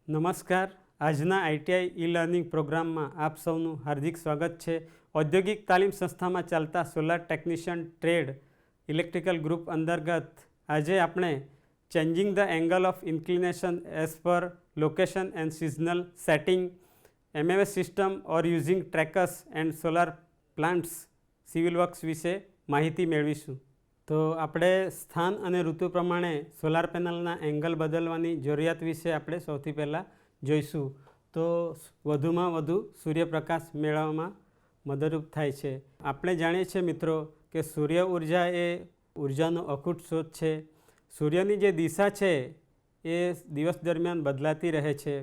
નમસ્કાર. આજના ITI e learning પ્રોગ્રામમાં આપ સૌનું હાર્દિક સ્વાગત છે. ઔદ્યોગિક તાલીમ સંસ્થામાં ચાલતા solar technician trade electrical group અંતર્ગત આજે આપણે changing the angle of inclination as per location and seasonal setting, MMS system or using trackers and solar plants civil works વિશે માહિતી મેળવીશું. તો આપણે સ્થાન અને ઋતુ પ્રમાણે સોલાર પેનલના એંગલ બદલવાની જરૂરિયાત વિશે આપણે સૌથી પહેલાં જોઈશું. તો વધુમાં વધુ સૂર્યપ્રકાશ મેળવવામાં મદદરૂપ થાય છે. આપણે જાણીએ છીએ મિત્રો કે સૂર્ય ઉર્જા એ ઉર્જાનો અખૂટ સ્ત્રોત છે. સૂર્યની જે દિશા છે એ દિવસ દરમિયાન બદલાતી રહે છે.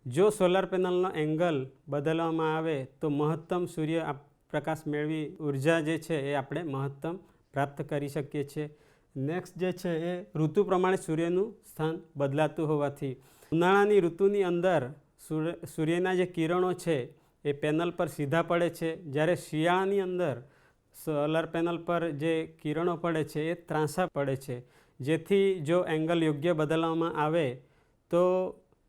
જો સોલાર પેનલનો એંગલ બદલવામાં આવે તો મહત્તમ સૂર્ય પ્રકાશ મેળવી ઉર્જા જે છે એ આપણે મહત્તમ પ્રાપ્ત કરી શકીએ છીએ. નેક્સ્ટ જે છે એ ઋતુ પ્રમાણે સૂર્યનું સ્થાન બદલાતું હોવાથી ઉનાળાની ઋતુની અંદર સૂર્યના જે કિરણો છે એ પેનલ પર સીધા પડે છે, જ્યારે શિયાળાની અંદર સોલાર પેનલ પર જે કિરણો પડે છે એ ત્રાંસા પડે છે. જેથી જો એંગલ યોગ્ય બદલવામાં આવે તો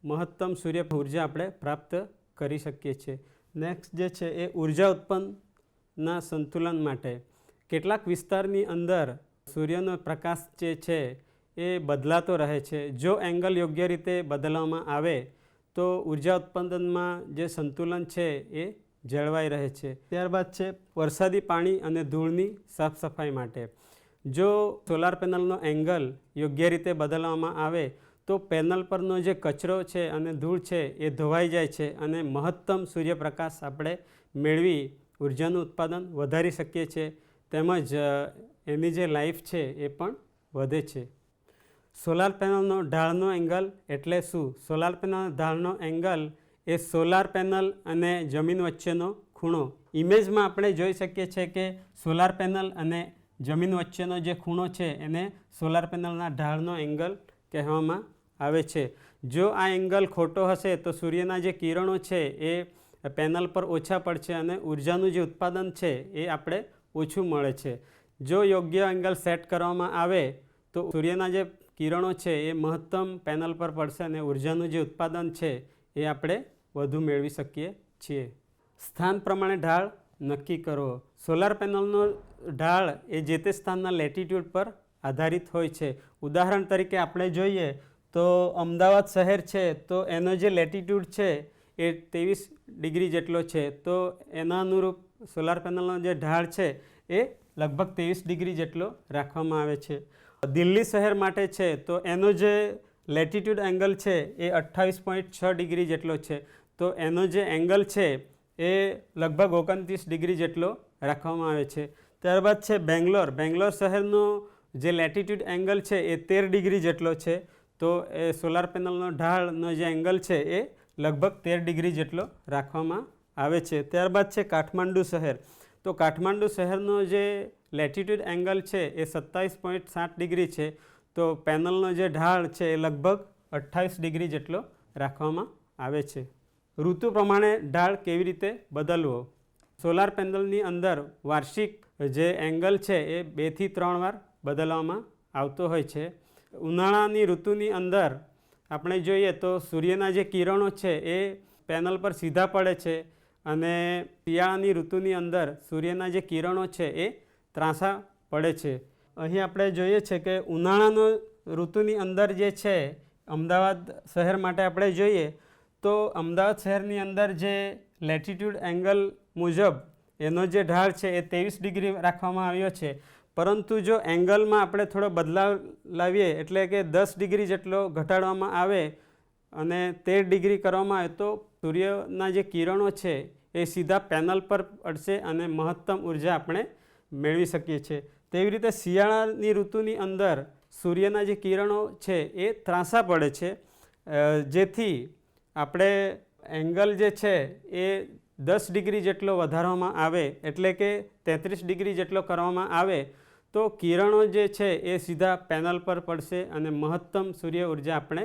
મહત્તમ સૂર્ય ઉર્જા આપણે પ્રાપ્ત કરી શકીએ છીએ. નેક્સ્ટ જે છે એ ઉર્જા ઉત્પન્નના સંતુલન માટે કેટલાક વિસ્તારની અંદર સૂર્યનો પ્રકાશ જે છે એ બદલાતો રહે છે. જો એંગલ યોગ્ય રીતે બદલવામાં આવે તો ઉર્જા ઉત્પાદનમાં જે સંતુલન છે એ જળવાઈ રહે છે. ત્યારબાદ છે વરસાદી પાણી અને ધૂળની સાફ સફાઈ માટે. જો સોલાર પેનલનો એંગલ યોગ્ય રીતે બદલવામાં આવે તો પેનલ પરનો જે કચરો છે અને ધૂળ છે એ ધોવાઈ જાય છે અને મહત્તમ સૂર્યપ્રકાશ આપણે મેળવી ઉર્જાનું ઉત્પાદન વધારી શકીએ છીએ. તેમજ એની જે લાઈફ છે એ પણ વધે છે. સોલાર પેનલનો ઢાળનો એંગલ એટલે શું? સોલાર પેનલનો ઢાળનો એંગલ એ સોલાર પેનલ અને જમીન વચ્ચેનો ખૂણો. ઇમેજમાં આપણે જોઈ શકીએ છીએ કે સોલાર પેનલ અને જમીન વચ્ચેનો જે ખૂણો છે એને સોલાર પેનલના ઢાળનો એંગલ કહેવામાં આવે છે. જો આ એંગલ ખોટો હશે તો સૂર્યના જે કિરણો છે એ પેનલ પર ઓછા પડશે અને ઉર્જાનું જે ઉત્પાદન છે એ આપણે ઓછું મળે છે. જો યોગ્ય એંગલ સેટ કરવામાં આવે તો સૂર્યના જે કિરણો છે એ મહત્તમ પેનલ પર પડશે અને ઉર્જાનું જે ઉત્પાદન છે એ આપણે વધુ મેળવી શકીએ છીએ. સ્થાન પ્રમાણે ઢાળ નક્કી કરવો. સોલાર પેનલનો ઢાળ એ જે તે સ્થાનના લેટિટ્યૂડ પર આધારિત હોય છે. ઉદાહરણ તરીકે આપણે જોઈએ તો અમદાવાદ શહેર છે તો એનો જે લેટિટ્યૂડ છે એ 23 ડિગ્રી જેટલો છે, તો એના અનુરૂપ સોલાર પેનલનો જે ઢાળ છે એ લગભગ 23 ડિગ્રી જેટલો રાખવામાં આવે છે. દિલ્હી શહેર માટે છે તો એનો જે લેટિટ્યૂડ એંગલ છે એ 28.6 ડિગ્રી જેટલો છે, તો એનો જે એંગલ છે એ લગભગ 29 ડિગ્રી જેટલો રાખવામાં આવે છે. ત્યારબાદ છે બેંગ્લોર શહેરનો જે લેટિટ્યૂડ એંગલ છે એ 13 ડિગ્રી જેટલો છે, તો એ સોલાર પેનલનો ઢાળનો જે એંગલ છે એ લગભગ 13 ડિગ્રી જેટલો રાખવામાં આવે છે. ત્યારબાદ છે કાઠમાંડુ શહેર. તો કાઠમાંડુ શહેરનો જે લેટિટ્યૂડ એંગલ છે એ 27.7 ડિગ્રી છે, તો પેનલનો જે ઢાળ છે એ લગભગ 28 ડિગ્રી જેટલો રાખવામાં આવે છે. ઋતુ પ્રમાણે ઢાળ કેવી રીતે બદલવો? સોલાર પેનલની અંદર વાર્ષિક જે એંગલ છે એ 2 થી 3 વાર બદલવામાં આવતો હોય છે. ઉનાળાની ઋતુની અંદર આપણે જોઈએ તો સૂર્યના જે કિરણો છે એ પેનલ પર સીધા પડે છે અને શિયાળાની ઋતુની અંદર સૂર્યના જે કિરણો છે એ ત્રાંસા પડે છે. અહીં આપણે જોઈએ છે કે ઉનાળાનો ઋતુની અંદર જે છે અમદાવાદ શહેર માટે આપણે જોઈએ તો અમદાવાદ શહેરની અંદર જે લેટિટ્યૂડ એંગલ મુજબ એનો જે ઢાળ છે એ 23 ડિગ્રી રાખવામાં આવ્યો છે, પરંતુ જો એંગલમાં આપણે થોડો બદલાવ લાવીએ એટલે કે 10 ડિગ્રી જેટલો ઘટાડવામાં આવે અને 13 ડિગ્રી કરવામાં આવે તો સૂર્યના જે કિરણો છે એ સીધા પેનલ પર પડશે અને મહત્તમ ઉર્જા આપણે મેળવી શકીએ છીએ. તેવી રીતે શિયાળાની ઋતુની અંદર સૂર્યના જે કિરણો છે એ ત્રાંસા પડે છે, જેથી આપણે એંગલ જે છે એ 10 ડિગ્રી જેટલો વધારવામાં આવે એટલે કે 33 ડિગ્રી જેટલો કરવામાં આવે તો કિરણો જે છે એ સીધા પેનલ પર પડશે અને મહત્તમ સૂર્ય ઉર્જા આપણે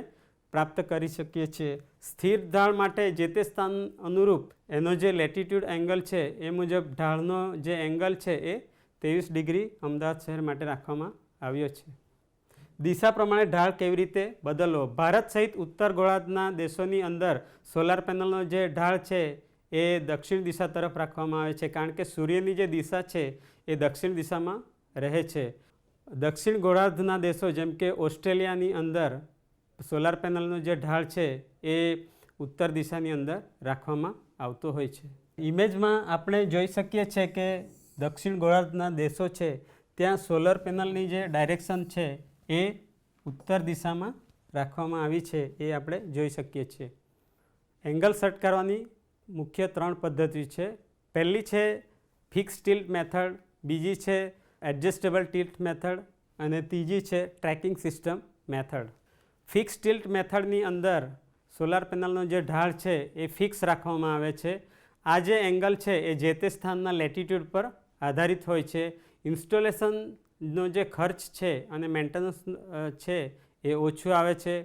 પ્રાપ્ત કરી શકીએ છીએ. સ્થિર ઢાળ માટે જે તે સ્થાન અનુરૂપ એનો જે લેટિટ્યૂડ એંગલ છે એ મુજબ ઢાળનો જે એંગલ છે એ 23 ડિગ્રી અમદાવાદ શહેર માટે રાખવામાં આવ્યો છે. દિશા પ્રમાણે ઢાળ કેવી રીતે બદલવો? ભારત સહિત ઉત્તર ગોળાર્ધના દેશોની અંદર સોલાર પેનલનો જે ઢાળ છે એ દક્ષિણ દિશા તરફ રાખવામાં આવે છે, કારણ કે સૂર્યની જે દિશા છે એ દક્ષિણ દિશામાં રહે છે. દક્ષિણ ગોળાર્ધના દેશો જેમ કે ઓસ્ટ્રેલિયાની અંદર સોલાર પેનલનો જે ઢાળ છે એ ઉત્તર દિશાની અંદર રાખવામાં આવતો હોય છે. ઇમેજમાં આપણે જોઈ શકીએ છીએ કે દક્ષિણ ગોળાર્ધના દેશો છે ત્યાં સોલર પેનલની જે ડાયરેક્શન છે એ ઉત્તર દિશામાં રાખવામાં આવી છે એ આપણે જોઈ શકીએ છીએ. એંગલ સેટ કરવાની મુખ્ય 3 પદ્ધતિ છે. પહેલી છે ફિક્સ ટિલ્ટ મેથડ, બીજી છે એડજસ્ટેબલ ટિલ્ટ મેથડ અને ત્રીજી છે tracking system method. Fix tilt મેથડની અંદર સોલાર પેનલનો જે ઢાળ છે એ ફિક્સ રાખવામાં આવે છે. આ જે એંગલ છે એ જે તે સ્થાનના લેટિટ્યૂડ પર આધારિત હોય છે. ઇન્સ્ટોલેશનનો જે ખર્ચ છે અને મેન્ટેનન્સ છે એ ઓછું આવે છે.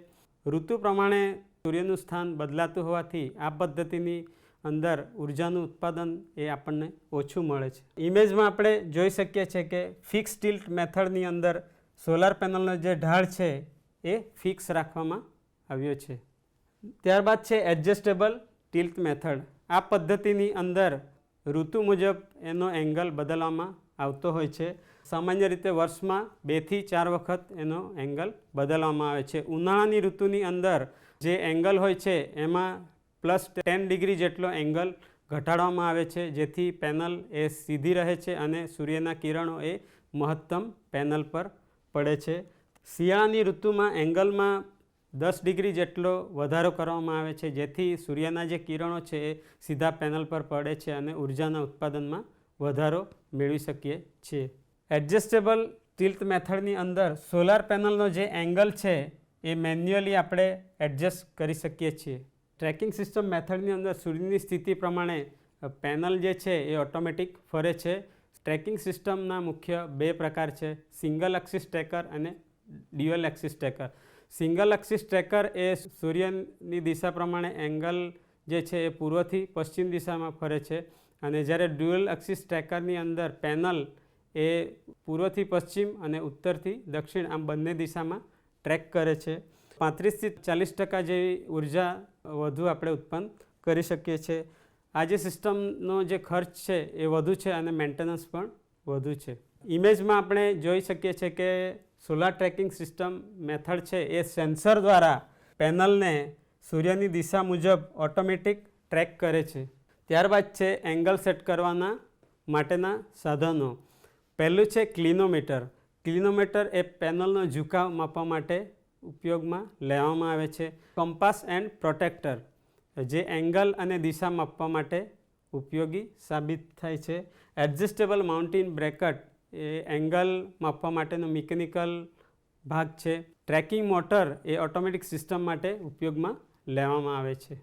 ઋતુ પ્રમાણે સૂર્યનું સ્થાન બદલાતું હોવાથી આ પદ્ધતિની અંદર ઉર્જાનું ઉત્પાદન એ આપણને ઓછું મળે છે. ઇમેજમાં આપણે જોઈ શકીએ છીએ કે ફિક્સ ટિલ્ટ મેથડની અંદર સોલાર પેનલનો જે ઢાળ છે એ ફિક્સ રાખવામાં આવ્યો છે. ત્યારબાદ છે એડજસ્ટેબલ ટિલ્ટ મેથડ. આ પદ્ધતિની અંદર ઋતુ મુજબ એનો એંગલ બદલવામાં આવતો હોય છે. સામાન્ય રીતે વર્ષમાં 2 થી 4 વખત એનો એંગલ બદલવામાં આવે છે. ઉનાળાની ઋતુની અંદર જે એંગલ હોય છે એમાં +10 ડિગ્રી જેટલો એંગલ ઘટાડવામાં આવે છે, જેથી પેનલ એ સીધી રહે છે અને સૂર્યના કિરણો એ મહત્તમ પેનલ પર પડે છે. શિયાળાની ઋતુમાં એંગલમાં 10 ડિગ્રી જેટલો વધારો કરવામાં આવે છે, જેથી સૂર્યના જે કિરણો છે એ સીધા પેનલ પર પડે છે અને ઉર્જાના ઉત્પાદનમાં વધારો મેળવી શકીએ છીએ. એડજસ્ટેબલ ટિલ્ટ મેથડની અંદર સોલાર પેનલનો જે એંગલ છે એ મેન્યુઅલી આપણે એડજસ્ટ કરી શકીએ છીએ. ટ્રેકિંગ સિસ્ટમ મેથડની અંદર સૂર્યની સ્થિતિ પ્રમાણે પેનલ જે છે એ ઓટોમેટિક ફરે છે. ટ્રેકિંગ સિસ્ટમના મુખ્ય 2 પ્રકાર છે, સિંગલ એક્સિસ ટ્રેકર અને dual axis tracker. Single axis tracker એ સૂર્યની દિશા પ્રમાણે એંગલ જે છે એ પૂર્વથી પશ્ચિમ દિશામાં ફરે છે, અને જ્યારે ડ્યુઅલ એક્સિસ ટ્રેકરની અંદર પેનલ એ પૂર્વથી પશ્ચિમ અને ઉત્તરથી દક્ષિણ આમ બંને દિશામાં ટ્રેક કરે છે. 35 થી 40% જેવી ઉર્જા વધુ આપણે ઉત્પન્ન કરી શકીએ છીએ. આ જે સિસ્ટમનો જે ખર્ચ છે એ વધુ છે અને મેન્ટેનન્સ પણ વધુ છે. ઇમેજમાં આપણે જોઈ શકીએ છીએ કે સોલાર ટ્રેકિંગ સિસ્ટમ મેથડ છે એ સેન્સર દ્વારા પેનલને સૂર્યની દિશા મુજબ ઓટોમેટિક ટ્રેક કરે છે. ત્યારબાદ છે એંગલ સેટ કરવાના માટેના સાધનો. પહેલું છે ક્લિનોમીટર. ક્લિનોમીટર એ પેનલનો ઝુકાવ માપવા માટે ઉપયોગમાં લેવામાં આવે છે. કમ્પાસ એન્ડ પ્રોટેક્ટર જે એંગલ અને દિશા માપવા માટે ઉપયોગી સાબિત થાય છે. એડજસ્ટેબલ માઉન્ટેન બ્રેકેટ એ એંગલ માપવા માટેનો મિકેનિકલ ભાગ છે. ટ્રેકિંગ મોટર એ ઓટોમેટિક સિસ્ટમ માટે ઉપયોગમાં લેવામાં આવે છે.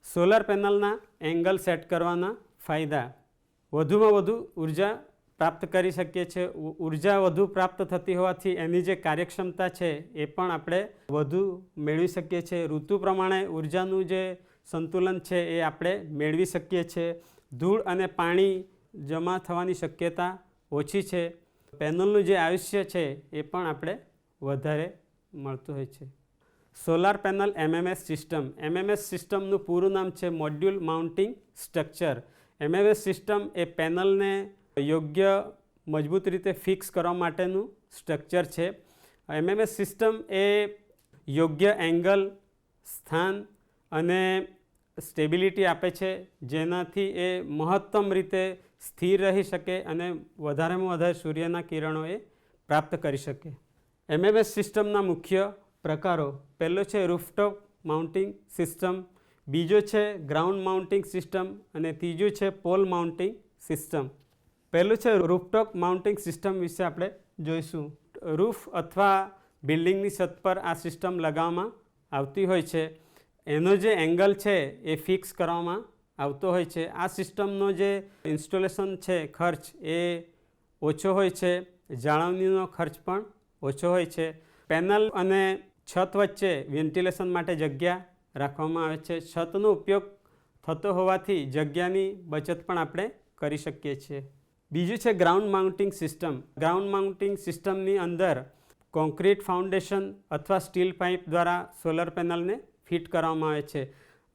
સોલાર પેનલના એંગલ સેટ કરવાના ફાયદા. વધુમાં વધુ ઉર્જા પ્રાપ્ત કરી શકીએ છીએ. ઉર્જા વધુ પ્રાપ્ત થતી હોવાથી એની જે કાર્યક્ષમતા છે એ પણ આપણે વધુ મેળવી શકીએ છીએ. ઋતુ પ્રમાણે ઉર્જાનું જે સંતુલન છે એ આપણે મેળવી શકીએ છીએ. ધૂળ અને પાણી જમા થવાની શક્યતા ઓછી છે. પેનલનું જે આયુષ્ય છે એ પણ આપણે વધારે મળતું હોય છે. Solar panel MMS system. MMS સિસ્ટમનું પૂરું નામ છે module mounting structure. MMS system એ પેનલને યોગ્ય મજબૂત રીતે ફિક્સ કરવા માટેનું સ્ટ્રક્ચર છે. MMS સિસ્ટમ એ યોગ્ય એંગલ, સ્થાન અને સ્ટેબિલિટી આપે છે, જેનાથી એ મહત્તમ રીતે સ્થિર રહી શકે અને વધારેમાં વધારે સૂર્યના કિરણો એ પ્રાપ્ત કરી શકે. MMS સિસ્ટમના મુખ્ય પ્રકારો. પહેલો છે રૂફટોપ માઉન્ટિંગ સિસ્ટમ, બીજો છે ગ્રાઉન્ડ માઉન્ટિંગ સિસ્ટમ અને ત્રીજું છે પોલ માઉન્ટિંગ સિસ્ટમ. પહેલું છે રૂફટોપ માઉન્ટિંગ સિસ્ટમ વિશે આપણે જોઈશું. રૂફ અથવા બિલ્ડિંગની છત પર આ સિસ્ટમ લગાવવામાં આવતી હોય છે. એનો જે એંગલ છે એ ફિક્સ કરવામાં આવતો હોય છે. આ સિસ્ટમનો જે ઇન્સ્ટોલેશન છે ખર્ચ એ ઓછો હોય છે. જાળવણીનો ખર્ચ પણ ઓછો હોય છે. પેનલ અને છત વચ્ચે વેન્ટિલેશન માટે જગ્યા રાખવામાં આવે છે. છતનો ઉપયોગ થતો હોવાથી જગ્યાની બચત પણ આપણે કરી શકીએ છીએ. બીજું છે ground mounting system. Ground mounting સિસ્ટમની અંદર કોન્ક્રીટ ફાઉન્ડેશન અથવા સ્ટીલ પાઇપ દ્વારા સોલર પેનલને ફિટ કરવામાં આવે છે.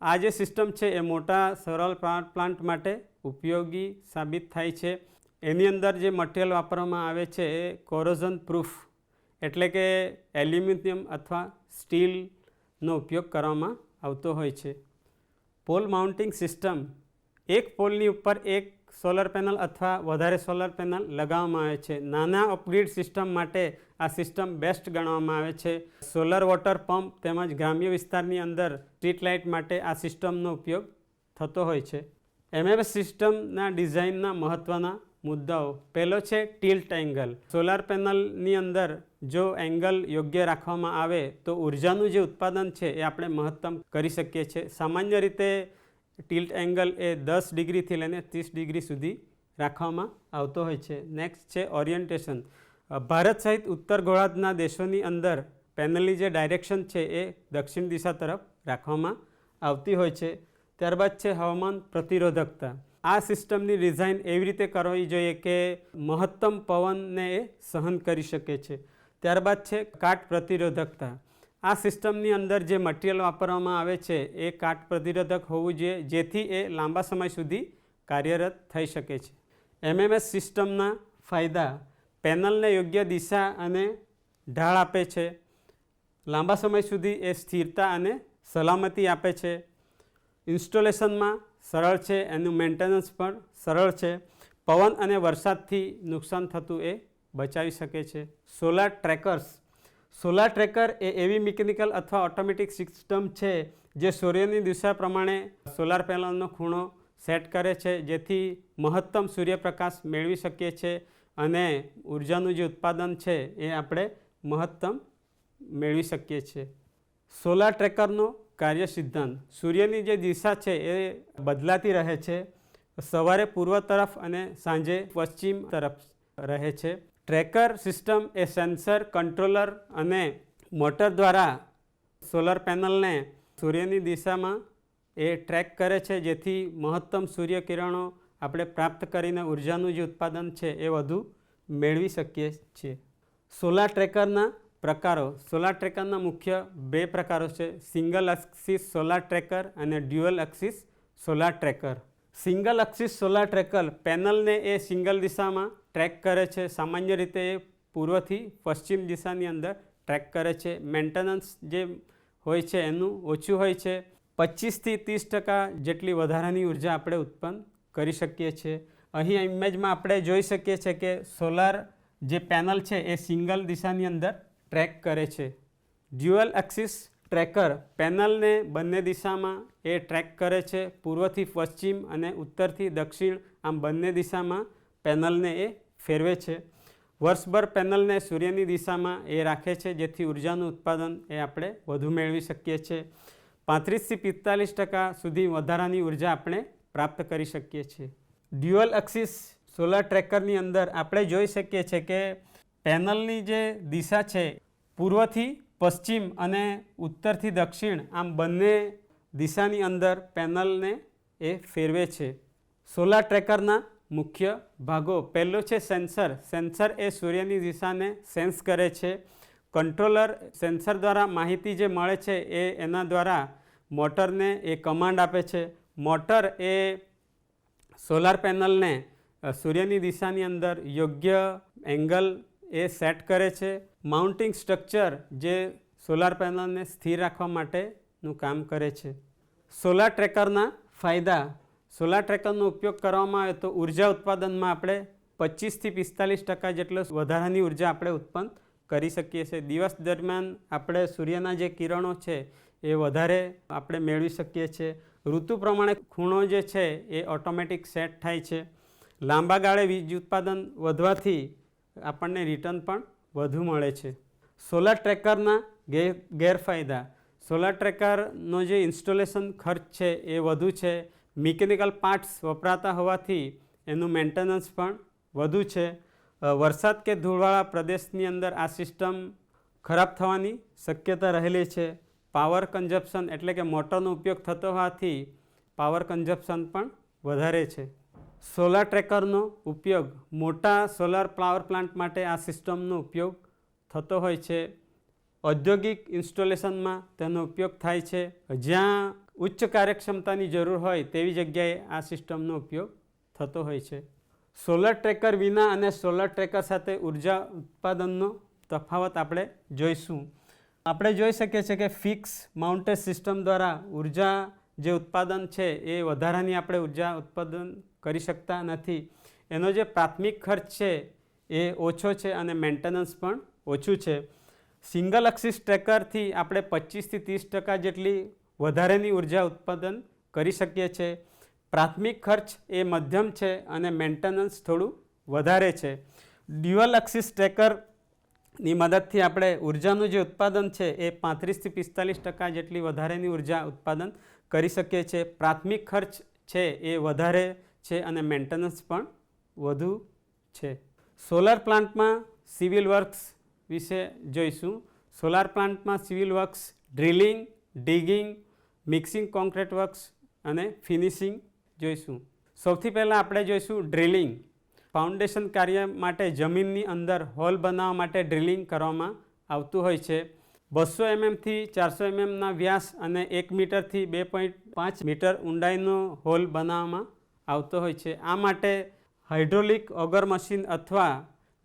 આ જે સિસ્ટમ છે એ મોટા સરળ પાવર પ્લાન્ટ માટે ઉપયોગી સાબિત થાય છે. એની અંદર જે મટીરિયલ વાપરવામાં આવે છે એ કોરોઝન પ્રૂફ એટલે કે એલ્યુમિનિયમ અથવા સ્ટીલનો ઉપયોગ કરવામાં આવતો હોય છે. પોલ માઉન્ટિંગ સિસ્ટમ, એક પોલની ઉપર એક સોલર પેનલ અથવા વધારે સોલર પેનલ લગાવવામાં આવે છે. નાના અપગ્રેડ સિસ્ટમ માટે આ સિસ્ટમ બેસ્ટ ગણવામાં આવે છે. સોલર વોટર પંપ તેમજ ગ્રામ્ય વિસ્તારની અંદર સ્ટ્રીટ લાઇટ માટે આ સિસ્ટમનો ઉપયોગ થતો હોય છે. એમએમએસ સિસ્ટમના ડિઝાઇનના મહત્ત્વના મુદ્દાઓ. પહેલો છે ટિલ્ટ એંગલ. સોલાર પેનલની અંદર જો એંગલ યોગ્ય રાખવામાં આવે તો ઉર્જાનું જે ઉત્પાદન છે એ આપણે મહત્તમ કરી શકીએ છીએ. સામાન્ય રીતે ટિલ્ટ એંગલ એ 10 ડિગ્રીથી લઈને 30 ડિગ્રી સુધી રાખવામાં આવતો હોય છે. નેક્સ્ટ છે ઓરિએન્ટેશન. ભારત સહિત ઉત્તર ગોળાર્ધના દેશોની અંદર પેનલની જે ડાયરેક્શન છે એ દક્ષિણ દિશા તરફ રાખવામાં આવતી હોય છે. ત્યારબાદ છે હવામાન પ્રતિરોધકતા. આ સિસ્ટમની ડિઝાઇન એવી રીતે કરવી જોઈએ કે મહત્તમ પવનને એ સહન કરી શકે છે. ત્યારબાદ છે કાટ પ્રતિરોધકતા. આ સિસ્ટમની અંદર જે મટીરિયલ વાપરવામાં આવે છે એ કાટ પ્રતિરોધક હોવું જોઈએ જેથી એ લાંબા સમય સુધી કાર્યરત થઈ શકે છે. એમએમએસ સિસ્ટમના ફાયદા. પેનલને યોગ્ય દિશા અને ઢાળ આપે છે. લાંબા સમય સુધી એ સ્થિરતા અને સલામતી આપે છે. ઇન્સ્ટોલેશનમાં સરળ છે, એનું મેન્ટેનન્સ પણ સરળ છે. પવન અને વરસાદથી નુકસાન થતું એ બચાવી શકે છે. Solar trackers. સોલાર ટ્રેકર એ એવી મિકેનિકલ અથવા ઓટોમેટિક સિસ્ટમ છે જે સૂર્યની દિશા પ્રમાણે સોલાર પેનલનો ખૂણો સેટ કરે છે જેથી મહત્તમ સૂર્યપ્રકાશ મેળવી શકીએ છીએ અને ઉર્જાનું જે ઉત્પાદન છે એ આપણે મહત્તમ મેળવી શકીએ છીએ. સોલાર ટ્રેકરનો કાર્ય સિદ્ધાંત. સૂર્યની જે દિશા છે એ બદલાતી રહે છે. સવારે પૂર્વ તરફ અને સાંજે પશ્ચિમ તરફ રહે છે. ટ્રેકર સિસ્ટમ એ સેન્સર, કંટ્રોલર અને મોટર દ્વારા સોલર પેનલને સૂર્યની દિશામાં એ ટ્રેક કરે છે જેથી મહત્તમ સૂર્યકિરણો આપણે પ્રાપ્ત કરીને ઉર્જાનું જે ઉત્પાદન છે એ વધુ મેળવી શકીએ છીએ. સોલાર ટ્રેકરના પ્રકારો. સોલાર ટ્રેકરના મુખ્ય 2 પ્રકારો છે, સિંગલ એક્સિસ સોલાર ટ્રેકર અને dual axis solar tracker. Single axis solar tracker પેનલને એ સિંગલ દિશામાં ટ્રેક કરે છે. સામાન્ય રીતે એ પૂર્વથી પશ્ચિમ દિશાની અંદર ટ્રેક કરે છે. મેન્ટેનન્સ જે હોય છે એનું ઓછું હોય છે. 25થી 30% જેટલી વધારાની ઉર્જા આપણે ઉત્પન્ન કરી શકીએ છીએ. અહીં ઇમેજમાં આપણે જોઈ શકીએ છીએ કે સોલાર જે પેનલ છે એ સિંગલ દિશાની અંદર ટ્રેક કરે છે. ડ્યુઅલ એક્સિસ ટ્રેકર પેનલને બંને દિશામાં એ ટ્રેક કરે છે. પૂર્વથી પશ્ચિમ અને ઉત્તરથી દક્ષિણ આમ બંને દિશામાં પેનલને એ ફેરવે છે. વર્ષભર પેનલને સૂર્યની દિશામાં એ રાખે છે જેથી ઉર્જાનું ઉત્પાદન એ આપણે વધુ મેળવી શકીએ છીએ. 35થી 45% સુધી વધારાની ઉર્જા આપણે પ્રાપ્ત કરી શકીએ છીએ. ડ્યુઅલ એક્સિસ સોલાર ટ્રેકરની અંદર આપણે જોઈ શકીએ છીએ કે પેનલની જે દિશા છે પૂર્વથી પશ્ચિમ અને ઉત્તરથી દક્ષિણ આમ બંને દિશાની અંદર પેનલને એ ફેરવે છે. સોલાર ટ્રેકરના મુખ્ય ભાગો. પહેલો છે સેન્સર. સેન્સર એ સૂર્યની દિશાને સેન્સ કરે છે. કંટ્રોલર સેન્સર દ્વારા માહિતી જે મળે છે એ એના દ્વારા મોટરને એ કમાન્ડ આપે છે. મોટર એ સોલાર પેનલને સૂર્યની દિશાની અંદર યોગ્ય એંગલ એ સેટ કરે છે. માઉન્ટિંગ સ્ટ્રક્ચર જે સોલાર પેનલને સ્થિર રાખવા માટેનું કામ કરે છે. સોલાર ટ્રેકરના ફાયદા. સોલાર ટ્રેકરનો ઉપયોગ કરવામાં આવે તો ઉર્જા ઉત્પાદનમાં આપણે 25થી 45% જેટલો વધારાની ઉર્જા આપણે ઉત્પન્ન કરી શકીએ છીએ. દિવસ દરમિયાન આપણે સૂર્યના જે કિરણો છે એ વધારે આપણે મેળવી શકીએ છીએ. ઋતુ પ્રમાણે ખૂણો જે છે એ ઓટોમેટિક સેટ થાય છે. લાંબા ગાળે વીજ ઉત્પાદન વધવાથી આપણને રિટર્ન પણ વધુ મળે છે. સોલાર ટ્રેકરના ગેરફાયદા. સોલાર ટ્રેકરનો જે ઇન્સ્ટોલેશન ખર્ચ છે એ વધુ છે. મિકેનિકલ પાર્ટ્સ વપરાતા હોવાથી એનું મેન્ટેનન્સ પણ વધુ છે. વરસાદ કે ધૂળવાળા પ્રદેશની અંદર આ સિસ્ટમ ખરાબ થવાની શક્યતા રહેલી છે. પાવર કન્ઝપ્શન એટલે કે મોટરનો ઉપયોગ થતો હોવાથી પાવર કન્ઝપ્શન પણ વધારે છે. સોલાર ટ્રેકરનો ઉપયોગ. મોટા સોલાર પાવર પ્લાન્ટ માટે આ સિસ્ટમનો ઉપયોગ થતો હોય છે. ઔદ્યોગિક ઇન્સ્ટોલેશનમાં તેનો ઉપયોગ થાય છે. જ્યાં ઉચ્ચ કાર્યક્ષમતાની જરૂર હોય તેવી જગ્યાએ આ સિસ્ટમનો ઉપયોગ થતો હોય છે. સોલર ટ્રેકર વિના અને સોલર ટ્રેકર સાથે ઉર્જા ઉત્પાદનનો તફાવત આપણે જોઈશું. આપણે જોઈ શકીએ છીએ કે ફિક્સ માઉન્ટેડ સિસ્ટમ દ્વારા ઉર્જા જે ઉત્પાદન છે એ વધારાની આપણે ઉર્જા ઉત્પાદન કરી શકતા નથી. એનો જે પ્રાથમિક ખર્ચ છે એ ઓછો છે અને મેન્ટેનન્સ પણ ઓછું છે. સિંગલ એક્સિસ ટ્રેકરથી આપણે 25થી 30% જેટલી વધારેની ઉર્જા ઉત્પાદન કરી શકીએ છીએ. પ્રાથમિક ખર્ચ એ મધ્યમ છે અને મેન્ટેનન્સ થોડું વધારે છે. ડ્યુઅલ એક્સિસ ટ્રેકરની મદદથી આપણે ઉર્જાનું જે ઉત્પાદન છે એ 35થી 45% જેટલી વધારેની ઉર્જા ઉત્પાદન કરી શકીએ છીએ. પ્રાથમિક ખર્ચ છે એ વધારે છે અને મેન્ટેનન્સ પણ વધુ છે. સોલાર પ્લાન્ટમાં સિવિલ વર્ક્સ વિશે જોઈશું. સોલાર પ્લાન્ટમાં civil works drilling, ડિગિંગ, mixing concrete works અને ફિનિશિંગ જોઈશું. સૌથી પહેલાં આપણે જોઈશું ડ્રિલિંગ. ફાઉન્ડેશન કાર્ય માટે જમીનની અંદર હોલ બનાવવા માટે ડ્રિલિંગ કરવામાં આવતું હોય છે. 200 mmથી 400 mmના વ્યાસ અને 1 મીટરથી 2.5 મીટર ઊંડાઈનો હોલ બનાવવામાં આવતો હોય છે. આ માટે હાઇડ્રોલિક ઓગર મશીન અથવા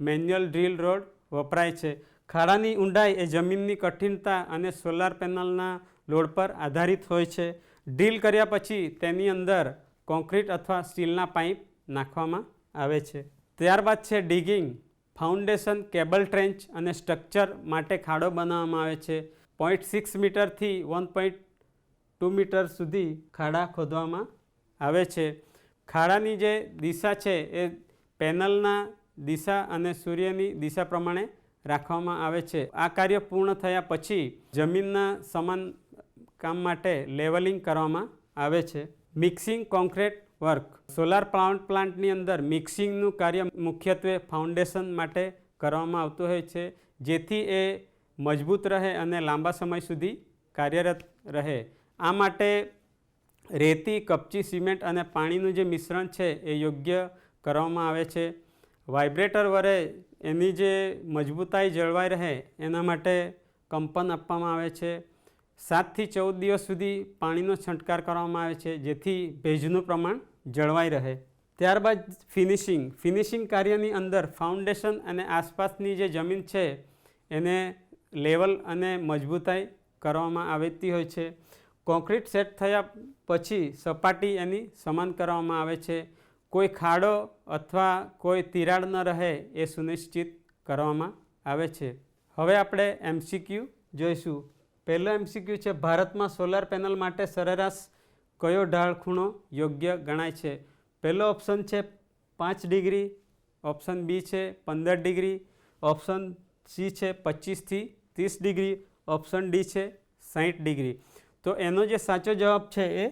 મેન્યુઅલ ડ્રીલ રોડ વપરાય છે. ખાડાની ઊંડાઈ એ જમીનની કઠિનતા અને સોલાર પેનલના લોડ પર આધારિત હોય છે. ડ્રીલ કર્યા પછી તેની અંદર કોન્ક્રીટ અથવા સ્ટીલના પાઇપ નાખવામાં આવે છે. ત્યારબાદ છે ડિગિંગ. ફાઉન્ડેશન, કેબલ ટ્રેન્ચ અને સ્ટ્રક્ચર માટે ખાડો બનાવવામાં આવે છે. 0.6 મીટરથી 1.2 મીટર સુધી ખાડા ખોદવામાં આવે છે. ખાડાની જે દિશા છે એ પેનલના દિશા અને સૂર્યની દિશા પ્રમાણે રાખવામાં આવે છે. આ કાર્ય પૂર્ણ થયા પછી જમીનના સમાન કામ માટે લેવલિંગ કરવામાં આવે છે. Mixing concrete work. સોલાર પ્લાન્ટની અંદર મિક્સિંગનું કાર્ય મુખ્યત્વે ફાઉન્ડેશન માટે કરવામાં આવતું હોય છે, જેથી એ મજબૂત રહે અને લાંબા સમય સુધી કાર્યરત રહે. આ માટે રેતી, કપચી, સિમેન્ટ અને પાણીનું જે મિશ્રણ છે એ યોગ્ય કરવામાં આવે છે. વાઇબ્રેટર વડે એની જે મજબૂતાઈ જળવાઈ રહે એના માટે કંપન આપવામાં આવે છે. 7થી 14 દિવસ સુધી પાણીનો છંટકાર કરવામાં આવે છે, જેથી ભેજનું પ્રમાણ જળવાઈ રહે. ત્યારબાદ ફિનિશિંગ. ફિનિશિંગ કાર્યની અંદર ફાઉન્ડેશન અને આસપાસની જે જમીન છે એને લેવલ અને મજબૂતાઈ કરવામાં આવતી હોય છે. કોન્ક્રીટ સેટ થયા પછી સપાટી એની સમાન કરવામાં આવે છે. કોઈ ખાડો અથવા કોઈ તિરાડ ન રહે એ સુનિશ્ચિત કરવામાં આવે છે. હવે આપણે MCQ જોઈશું. પહેલો MCQ છે, ભારતમાં સોલાર પેનલ માટે સરેરાશ કયો ઢાળ ખૂણો યોગ્ય ગણાય છે? પહેલો ઓપ્શન છે 5 ડિગ્રી, ઓપ્શન બી છે 15 ડિગ્રી, ઓપ્શન સી છે 25થી 30 ડિગ્રી, ઓપ્શન ડી છે 60 ડિગ્રી. તો એનો જે સાચો જવાબ છે એ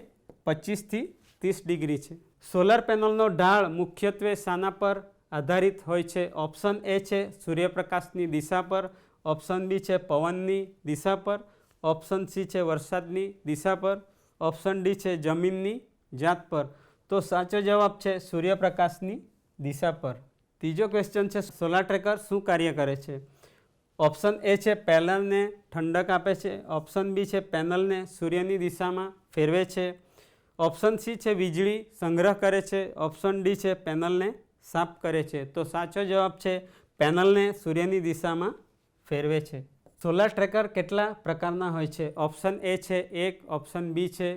25થી 30 ડિગ્રી છે. સોલાર પેનલનો ઢાળ મુખ્યત્વે શાના પર આધારિત હોય છે? ઓપ્શન એ છે સૂર્યપ્રકાશની દિશા પર, ઓપ્શન બી છે પવનની દિશા પર, ઓપ્શન સી છે વરસાદની દિશા પર, ઓપ્શન ડી છે જમીનની જાત પર. તો સાચો જવાબ છે સૂર્યપ્રકાશની દિશા પર. ત્રીજો ક્વેશ્ચન છે, સોલાર ટ્રેકર શું કાર્ય કરે છે? ઓપ્શન એ છે પેનલને ઠંડક આપે છે, ઓપ્શન બી છે પેનલને સૂર્યની દિશામાં ફેરવે છે, ઓપ્શન સી છે વીજળી સંગ્રહ કરે છે, ઓપ્શન ડી છે પેનલને સાફ કરે છે. તો સાચો જવાબ છે પેનલને સૂર્યની દિશામાં ફેરવે છે. સોલાર ટ્રેકર કેટલા પ્રકારના હોય છે? ઓપ્શન એ છે 1, ઓપ્શન બી છે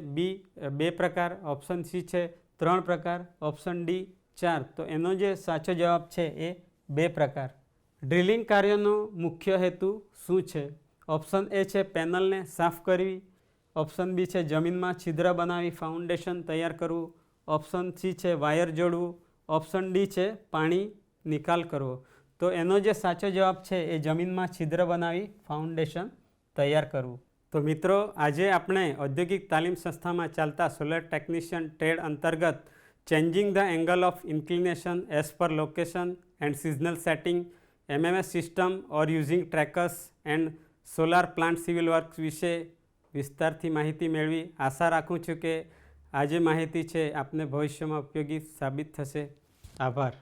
2 પ્રકાર, ઓપ્શન સી છે 3 પ્રકાર, ઓપ્શન ડી 4. તો એનો જે સાચો જવાબ છે એ 2 પ્રકાર. ડ્રિલિંગ કાર્યનો મુખ્ય હેતુ શું છે? ઓપ્શન એ છે પેનલને સાફ કરવી, ઓપ્શન બી છે જમીનમાં છિદ્ર બનાવી ફાઉન્ડેશન તૈયાર કરવું, ઓપ્શન સી છે વાયર જોડવું, ઓપ્શન ડી છે પાણી નિકાલ કરવો. તો એનો જે સાચો જવાબ છે એ જમીનમાં છિદ્ર બનાવી ફાઉન્ડેશન તૈયાર કરવું. તો મિત્રો, આજે આપણે ઔદ્યોગિક તાલીમ સંસ્થામાં ચાલતા સોલર ટેકનિશિયન ટ્રેડ અંતર્ગત changing the angle of inclination as per location and seasonal setting, MMS system or using trackers and solar plant civil works વિશે વિસ્તારથી માહિતી મેળવી. આશા રાખું છું કે આ જે માહિતી છે આપને ભવિષ્યમાં ઉપયોગી સાબિત થશે. આભાર.